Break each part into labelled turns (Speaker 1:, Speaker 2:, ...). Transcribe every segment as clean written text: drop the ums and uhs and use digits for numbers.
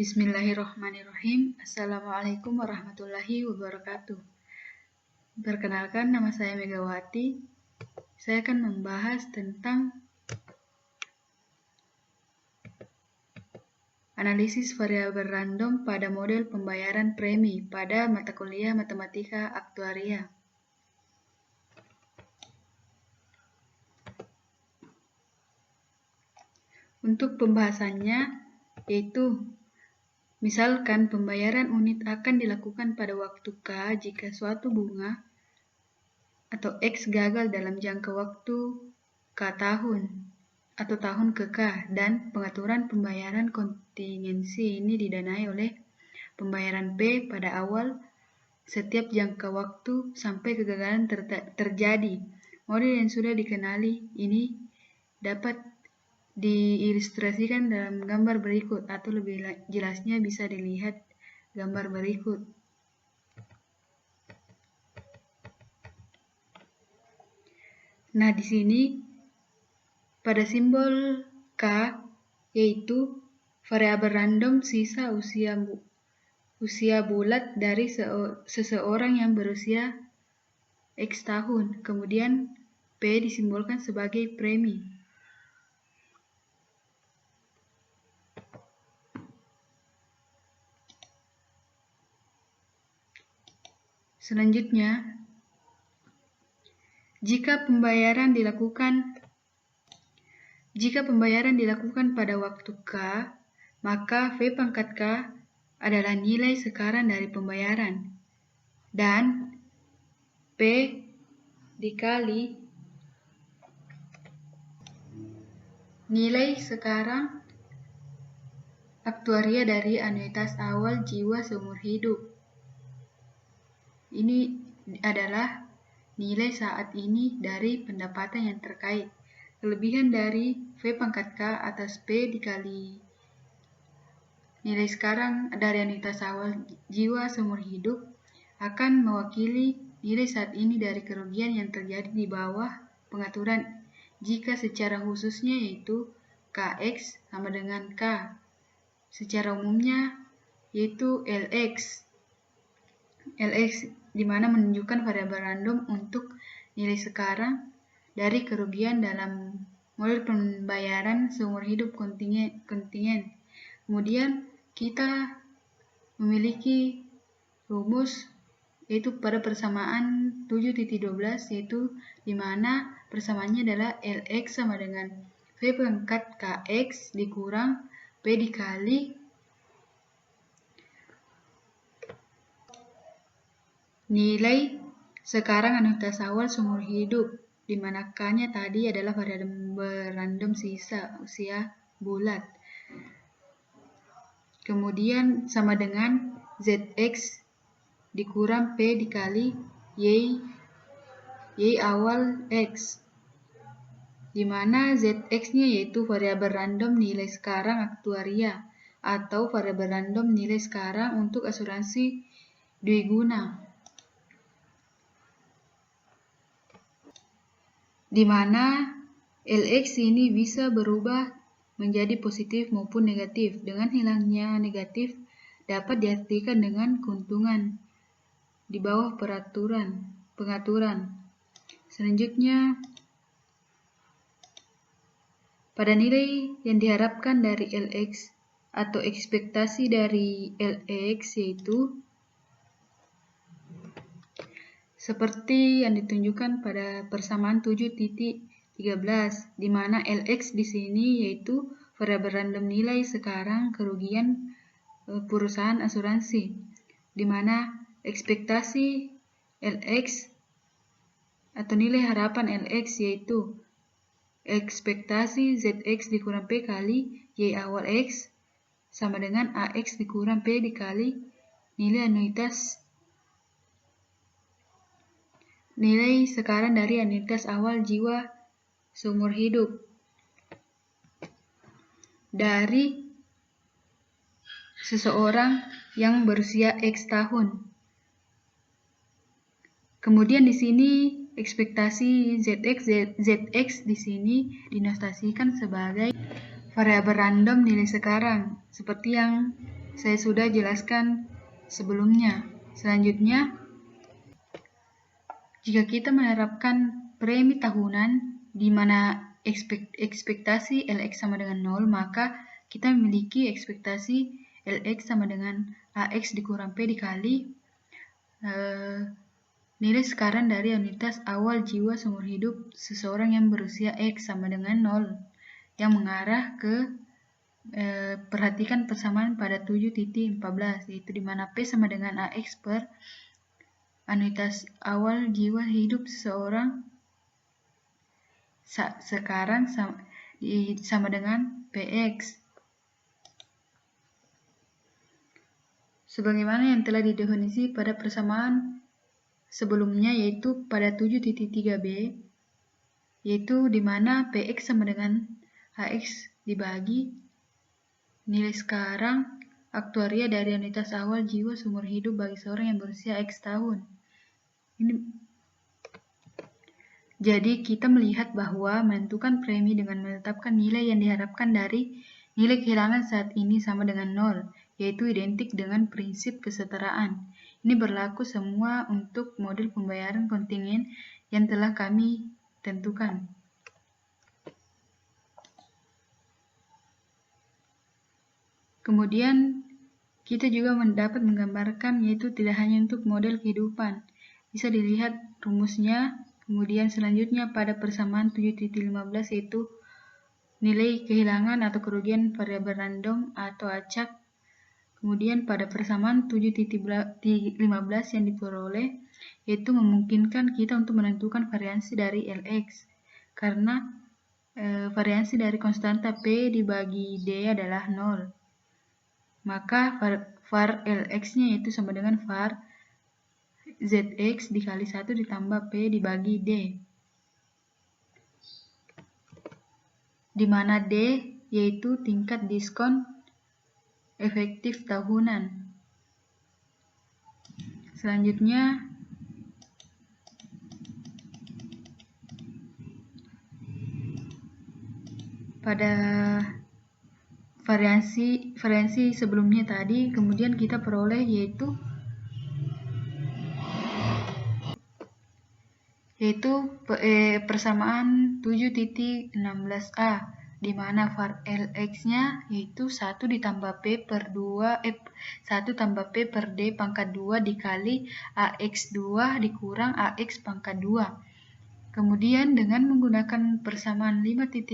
Speaker 1: Bismillahirrahmanirrahim. Assalamualaikum warahmatullahi wabarakatuh. Perkenalkan, nama saya Megawati. Saya akan membahas tentang analisis variabel random pada model pembayaran premi pada mata kuliah Matematika Aktuaria. Untuk pembahasannya yaitu misalkan pembayaran unit akan dilakukan pada waktu K jika suatu bunga atau X gagal dalam jangka waktu K tahun atau tahun ke K, dan pengaturan pembayaran kontingensi ini didanai oleh pembayaran P pada awal setiap jangka waktu sampai kegagalan terjadi. Model yang sudah dikenali ini dapat diilustrasikan dalam gambar berikut, atau lebih jelasnya bisa dilihat gambar berikut. Nah, di sini pada simbol K yaitu variabel random sisa usia bulat dari seseorang yang berusia X tahun. Kemudian P disimbolkan sebagai premi. Selanjutnya, jika pembayaran dilakukan pada waktu K, maka V pangkat K adalah nilai sekarang dari pembayaran, dan P dikali nilai sekarang aktuaria dari anuitas awal jiwa seumur hidup. Ini adalah nilai saat ini dari pendapatan yang terkait. Kelebihan dari V pangkat K atas P dikali nilai sekarang dari anuitas awal jiwa seumur hidup akan mewakili nilai saat ini dari kerugian yang terjadi di bawah pengaturan, jika secara khususnya yaitu KX sama dengan K. Secara umumnya yaitu LX di mana menunjukkan variabel random untuk nilai sekarang dari kerugian dalam model pembayaran seumur hidup kontingen. Kemudian kita memiliki rumus yaitu pada persamaan 7.12, yaitu di mana persamaannya adalah LX sama dengan V pangkat KX dikurang P dikali nilai sekarang anuitas awal seumur hidup, di mana K-nya tadi adalah variabel random sisa usia bulat. Kemudian sama dengan ZX dikurang P dikali Y awal X, di mana ZX-nya yaitu variabel random nilai sekarang aktuaria atau variabel random nilai sekarang untuk asuransi dwiguna, di mana LX ini bisa berubah menjadi positif maupun negatif. Dengan hilangnya negatif dapat diartikan dengan keuntungan di bawah pengaturan. Selanjutnya, pada nilai yang diharapkan dari LX atau ekspektasi dari LX yaitu seperti yang ditunjukkan pada persamaan 7.13, di mana LX di sini yaitu variabel random nilai sekarang kerugian perusahaan asuransi, di mana ekspektasi LX atau nilai harapan LX yaitu ekspektasi ZX dikurang P kali Y awal X sama dengan AX dikurang P dikali nilai sekarang dari anuitas awal jiwa seumur hidup dari seseorang yang berusia X tahun. Kemudian di sini ekspektasi ZX di sini dinotasikan sebagai variabel random nilai sekarang, seperti yang saya sudah jelaskan sebelumnya. Selanjutnya, jika kita menerapkan premi tahunan di mana ekspektasi LX sama dengan 0, maka kita memiliki ekspektasi LX sama dengan AX dikurang P dikali nilai sekarang dari unitas awal jiwa seumur hidup seseorang yang berusia X sama dengan 0, yang mengarah ke perhatikan persamaan pada 7.14, yaitu di mana P sama dengan AX per anuitas awal jiwa hidup seseorang sekarang sama dengan PX. Sebagaimana yang telah didefinisi pada persamaan sebelumnya, yaitu pada 7.3b, yaitu di mana PX sama dengan AX dibagi nilai sekarang aktuaria dari unitas awal jiwa seumur hidup bagi seorang yang berusia X tahun. Jadi kita melihat bahwa menentukan premi dengan menetapkan nilai yang diharapkan dari nilai kehilangan saat ini sama dengan 0, yaitu identik dengan prinsip kesetaraan. Ini berlaku semua untuk model pembayaran kontingen yang telah kami tentukan. Kemudian kita juga dapat menggambarkan, yaitu tidak hanya untuk model kehidupan. Bisa dilihat rumusnya. Kemudian selanjutnya pada persamaan 7.15, yaitu nilai kehilangan atau kerugian variabel random atau acak. Kemudian pada persamaan 7.15 yang diperoleh, yaitu memungkinkan kita untuk menentukan variansi dari LX. Karena variansi dari konstanta P dibagi D adalah 0. Maka var LX-nya itu sama dengan var ZX dikali 1 ditambah P dibagi D. Di mana D yaitu tingkat diskon efektif tahunan. Selanjutnya, pada variansi sebelumnya tadi, kemudian kita peroleh yaitu persamaan 7.16a, di mana var LX-nya yaitu 1 ditambah P per 2 1 tambah P per D pangkat 2 dikali AX2 dikurang AX pangkat 2. Kemudian dengan menggunakan persamaan 5.5,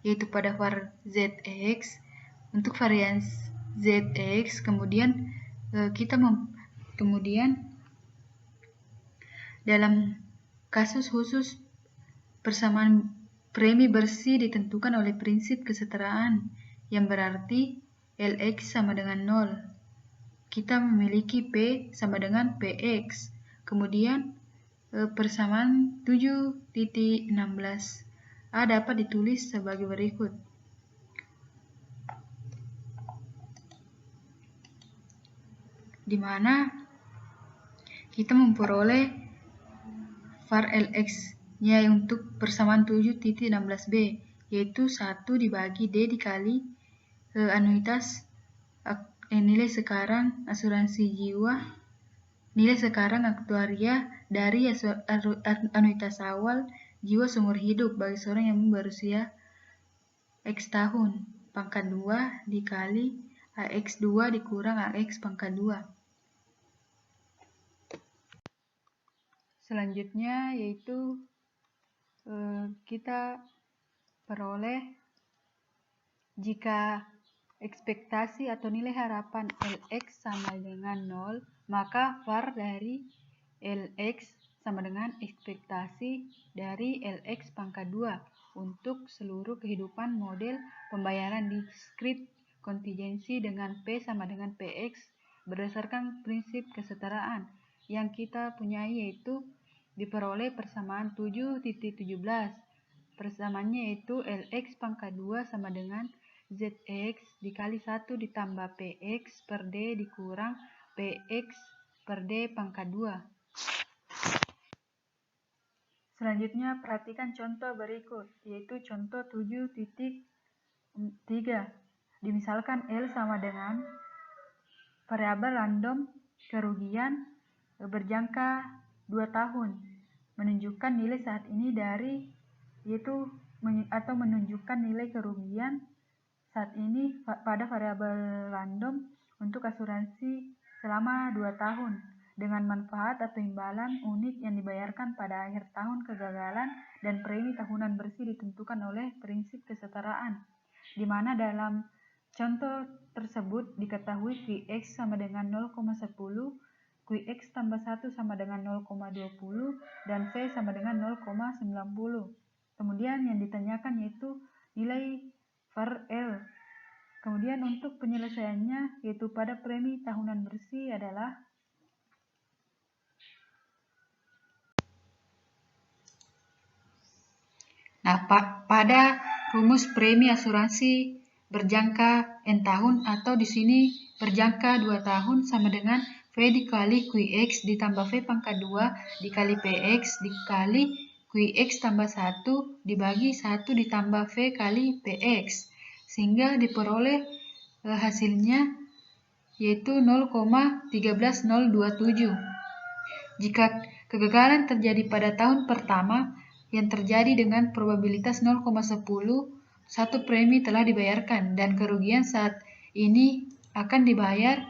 Speaker 1: yaitu pada var ZX, untuk varians ZX, kemudian dalam kasus khusus persamaan premi bersih ditentukan oleh prinsip kesetaraan, yang berarti LX sama dengan 0. Kita memiliki P sama dengan PX. Kemudian persamaan 7.16a dapat ditulis sebagai berikut. Di mana kita memperoleh var LX-nya untuk persamaan 7.16b, yaitu 1 dibagi D dikali anuitas nilai sekarang asuransi jiwa, nilai sekarang aktuaria dari anuitas awal jiwa seumur hidup bagi seorang yang berusia X tahun, pangkat 2 dikali AX2 dikurang AX pangkat 2. Selanjutnya yaitu kita peroleh jika ekspektasi atau nilai harapan LX sama dengan 0, maka var dari LX sama dengan ekspektasi dari LX pangkat 2 untuk seluruh kehidupan model pembayaran diskrit kontingensi dengan P sama dengan PX berdasarkan prinsip kesetaraan yang kita punyai, yaitu diperoleh persamaan 7.17. Persamaannya yaitu LX pangkat 2 sama dengan ZX dikali 1 ditambah PX per D dikurang PX per D pangkat 2. Selanjutnya perhatikan contoh berikut, yaitu contoh 7.3. Dimisalkan L sama dengan variabel random kerugian berjangka 2 tahun menunjukkan nilai saat ini atau menunjukkan nilai kerugian saat ini pada variabel random untuk asuransi selama 2 tahun dengan manfaat atau imbalan unit yang dibayarkan pada akhir tahun kegagalan dan premi tahunan bersih ditentukan oleh prinsip kesetaraan, di mana dalam contoh tersebut diketahui QX sama dengan 0,10, QX tambah 1 sama dengan 0,20, dan V sama dengan 0,90. Kemudian yang ditanyakan yaitu nilai var L. Kemudian untuk penyelesaiannya yaitu pada premi tahunan bersih adalah pada rumus premi asuransi berjangka N tahun atau di sini berjangka 2 tahun sama dengan V dikali QX ditambah V pangkat 2 dikali PX dikali QX tambah 1 dibagi 1 ditambah V kali PX, sehingga diperoleh hasilnya yaitu 0,13027. Jika kegagalan terjadi pada tahun pertama yang terjadi dengan probabilitas 0,10, satu premi telah dibayarkan dan kerugian saat ini akan dibayar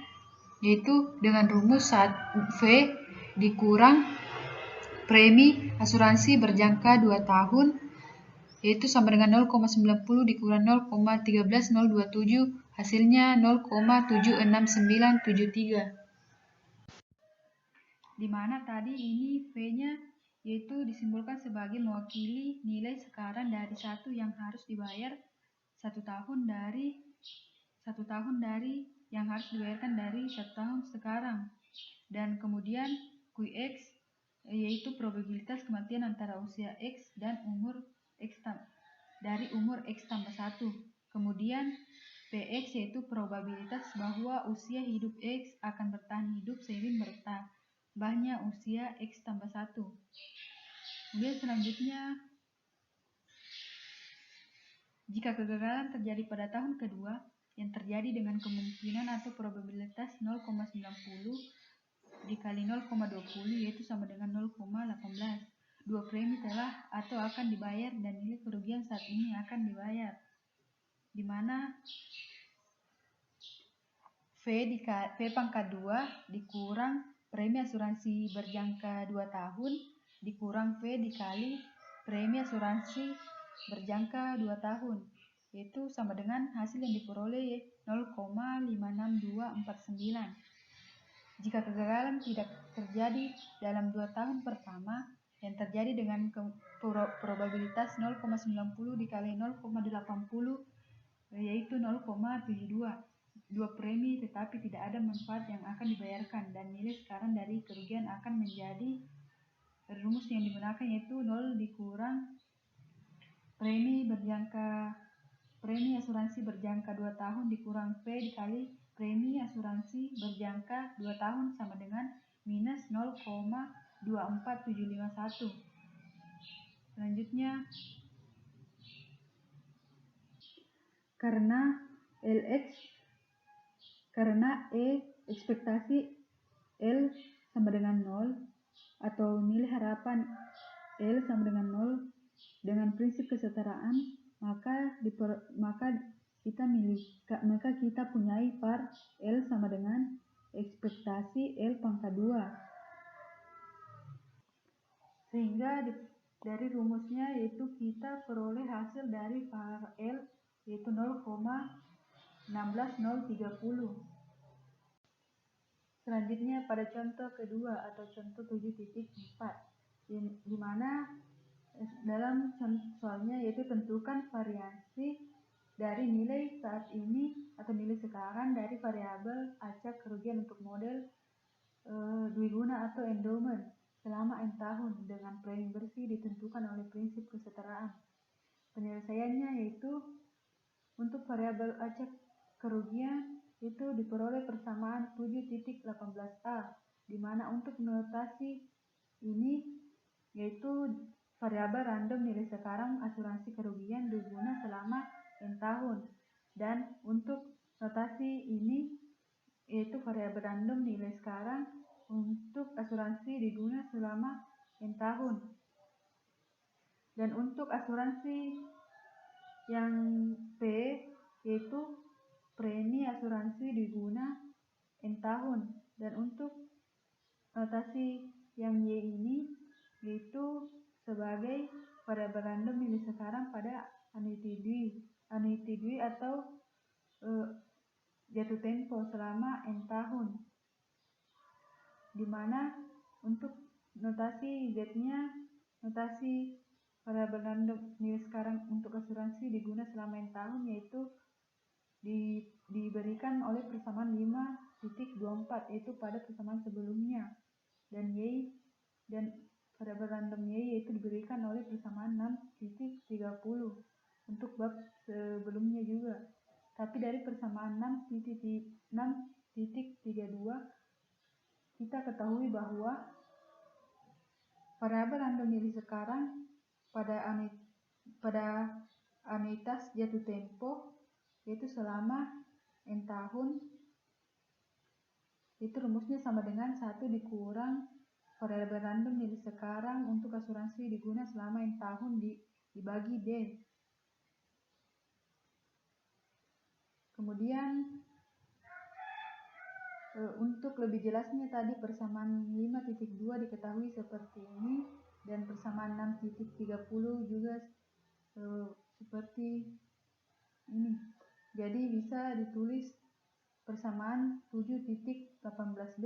Speaker 1: yaitu dengan rumus saat V dikurang premi asuransi berjangka 2 tahun yaitu sama dengan 0,90 dikurang 0,13027, hasilnya 0,76973. Di mana tadi ini V-nya yaitu disimbolkan sebagai mewakili nilai sekarang dari satu yang harus dibayar 1 tahun dari yang harus dibayarkan dari 1 tahun sekarang, dan kemudian QX yaitu probabilitas kematian antara usia X dan umur X dari umur X tambah 1. Kemudian PX yaitu probabilitas bahwa usia hidup X akan bertahan hidup seiring bertambahnya usia X tambah 1. Kemudian selanjutnya, jika kegagalan terjadi pada tahun kedua yang terjadi dengan kemungkinan atau probabilitas 0,90 dikali 0,20 yaitu sama dengan 0,18. Dua premi telah atau akan dibayar dan nilai kerugian saat ini akan dibayar, di mana V pangkat 2 dikurang premi asuransi berjangka 2 tahun dikurang V dikali premi asuransi berjangka 2 tahun yaitu sama dengan hasil yang diperoleh 0,56249. Jika kegagalan tidak terjadi dalam 2 tahun pertama yang terjadi dengan probabilitas 0,90 dikali 0,80 yaitu 0,72. Dua premi tetapi tidak ada manfaat yang akan dibayarkan dan nilai sekarang dari kerugian akan menjadi rumus yang digunakan yaitu 0 dikurang premi asuransi berjangka 2 tahun dikurang V dikali premi asuransi berjangka 2 tahun sama dengan minus 0,24751. Selanjutnya, karena ekspektasi L sama dengan 0 atau nilai harapan L sama dengan 0 dengan prinsip kesetaraan, maka kita punyai var L sama dengan ekspektasi L pangkat 2, sehingga dari rumusnya yaitu kita peroleh hasil dari var L yaitu 0,16030. Selanjutnya pada contoh kedua atau contoh 7.4, di mana dalam soalnya yaitu tentukan variasi dari nilai saat ini atau nilai sekarang dari variabel acak kerugian untuk model dwiguna atau endowment selama N tahun dengan premi bersih ditentukan oleh prinsip kesetaraan. Penyelesaiannya yaitu untuk variabel acak kerugian itu diperoleh persamaan 7.18a, di mana untuk notasi ini yaitu variabel random nilai sekarang asuransi kerugian diguna selama N tahun, dan untuk notasi ini yaitu variabel random nilai sekarang untuk asuransi diguna selama N tahun. Dan untuk asuransi yang P, yaitu premi asuransi diguna N tahun. Dan untuk notasi yang Y ini, yaitu sebagai variabel random nilai sekarang pada annuity due atau jatuh tempo selama N tahun, dimana untuk notasi Z-nya, notasi variabel random nilai sekarang untuk asuransi diguna selama N tahun, yaitu diberikan oleh persamaan 5.24, yaitu pada persamaan sebelumnya, dan variabel random Y yaitu diberikan oleh persamaan 6.30 untuk bab sebelumnya juga. Tapi dari persamaan 6.32 kita ketahui bahwa variabel random nilai sekarang pada anuitas jatuh tempo, yaitu selama N tahun, itu rumusnya sama dengan 1 dikurang variabel random nilai sekarang untuk asuransi diguna selama N tahun dibagi D. Kemudian untuk lebih jelasnya tadi persamaan 5.2 diketahui seperti ini, dan persamaan 6.30 juga seperti ini. Jadi bisa ditulis persamaan 7.18b,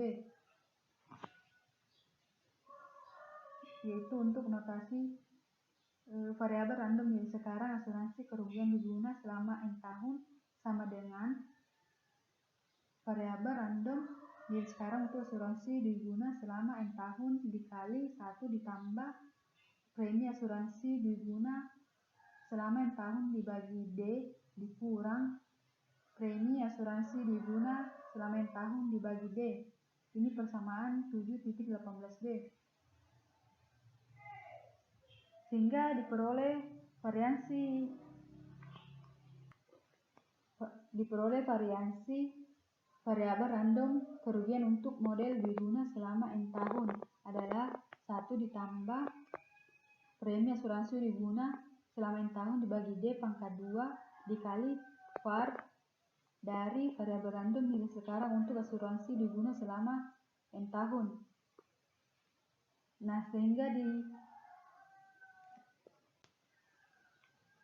Speaker 1: yaitu untuk notasi variabel random nilai sekarang asuransi kerugian diguna selama N tahun sama dengan variabel random nilai sekarang untuk asuransi diguna selama N tahun dikali 1 ditambah premi asuransi diguna selama N tahun dibagi D dikurang premi asuransi diguna selama N tahun dibagi D. Ini persamaan 7.18b. Sehingga diperoleh variansi variabel random kerugian untuk model diguna selama N tahun adalah 1 ditambah premi asuransi diguna selama N tahun dibagi D pangkat 2 dikali var dari variabel random nilai sekarang untuk asuransi diguna selama N tahun. Nah, sehingga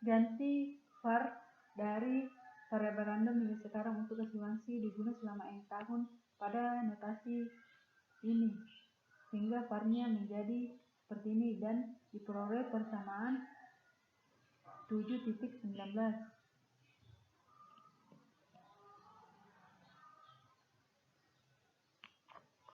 Speaker 1: diganti var dari variabel random nilai sekarang untuk asuransi diguna selama N tahun pada notasi ini, sehingga var-nya menjadi seperti ini dan diperoleh persamaan 7.19.